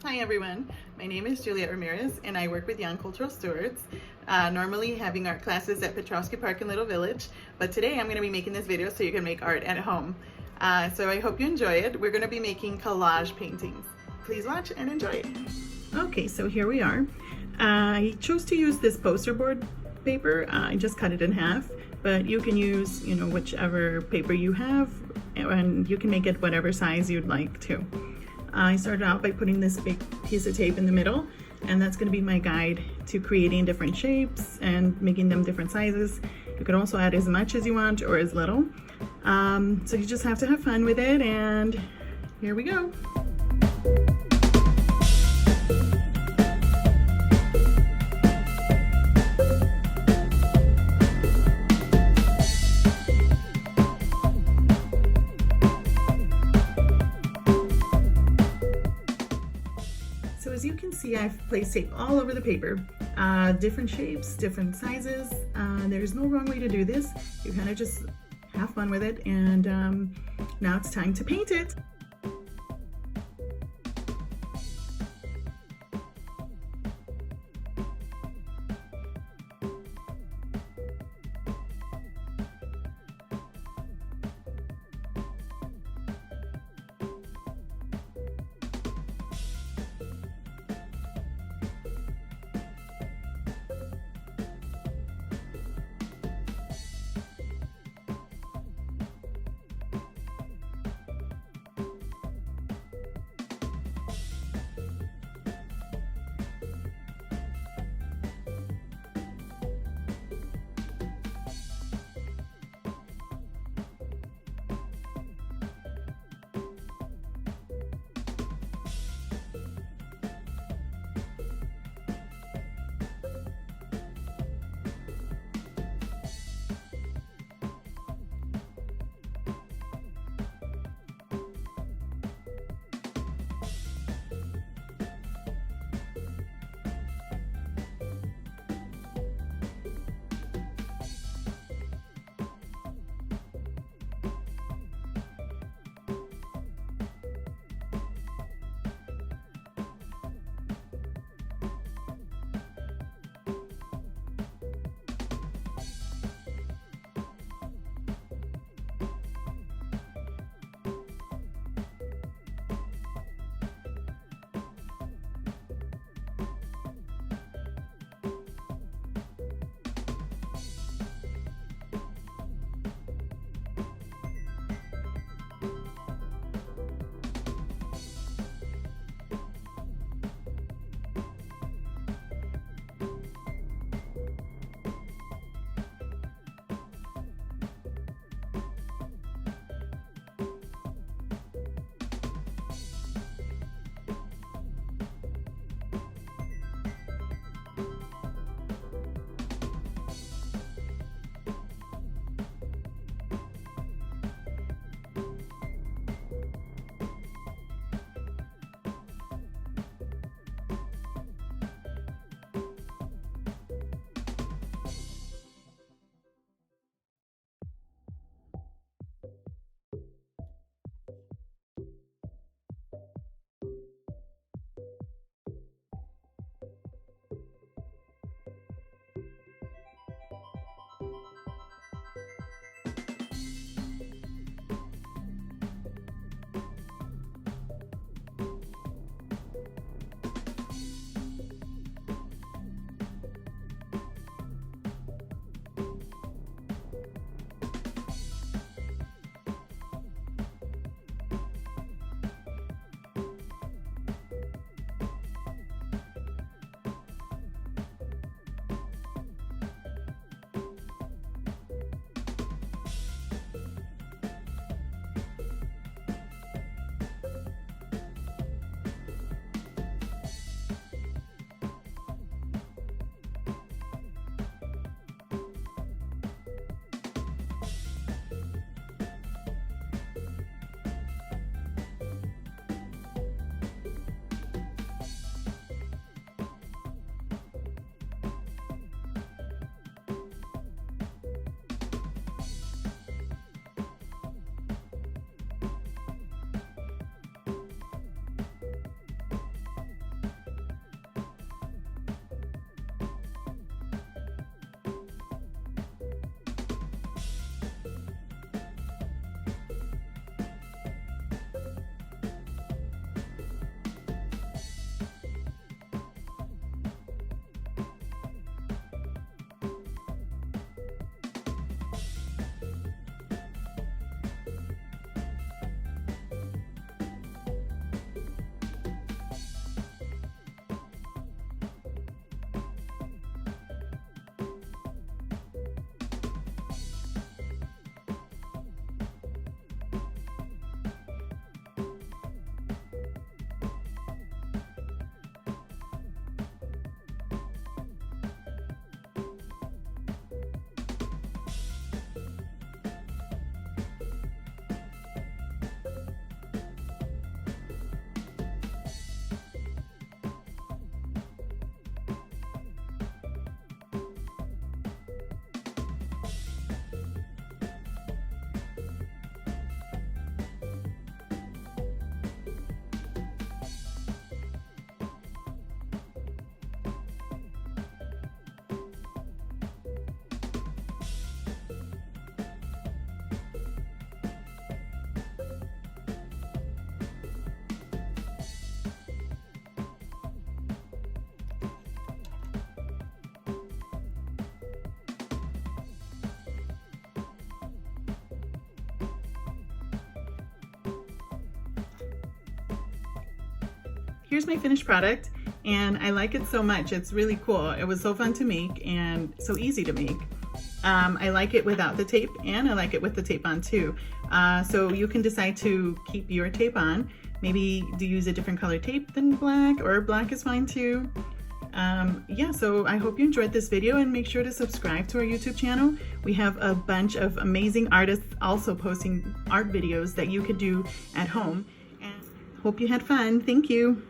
Hi everyone, my name is Juliet Ramirez and I work with Young Cultural Stewards, normally having art classes at Petrowski Park in Little Village, but today I'm going to be making this video so you can make art at home. So I hope you enjoy it. We're going to be making collage paintings. Please watch and enjoy it. Okay, so here we are. I chose to use this poster board paper. I just cut it in half, but you can use, whichever paper you have, and you can make it whatever size you'd like to. I started out by putting this big piece of tape in the middle, and that's going to be my guide to creating different shapes and making them different sizes. You can also add as much as you want or as little. So you just have to have fun with it, and here we go. So as you can see, I've placed tape all over the paper, different shapes, different sizes. There's no wrong way to do this. You kind of just have fun with it, and now it's time to paint it. here's my finished product, and I like it so much. It's really cool. It was so fun to make and so easy to make. I like it without the tape, and I like it with the tape on too. So you can decide to keep your tape on. Maybe to use a different color tape than black, or black is fine too. Yeah, so I hope you enjoyed this video, and make sure to subscribe to our YouTube channel. We have a bunch of amazing artists also posting art videos that you could do at home. And hope you had fun. Thank you.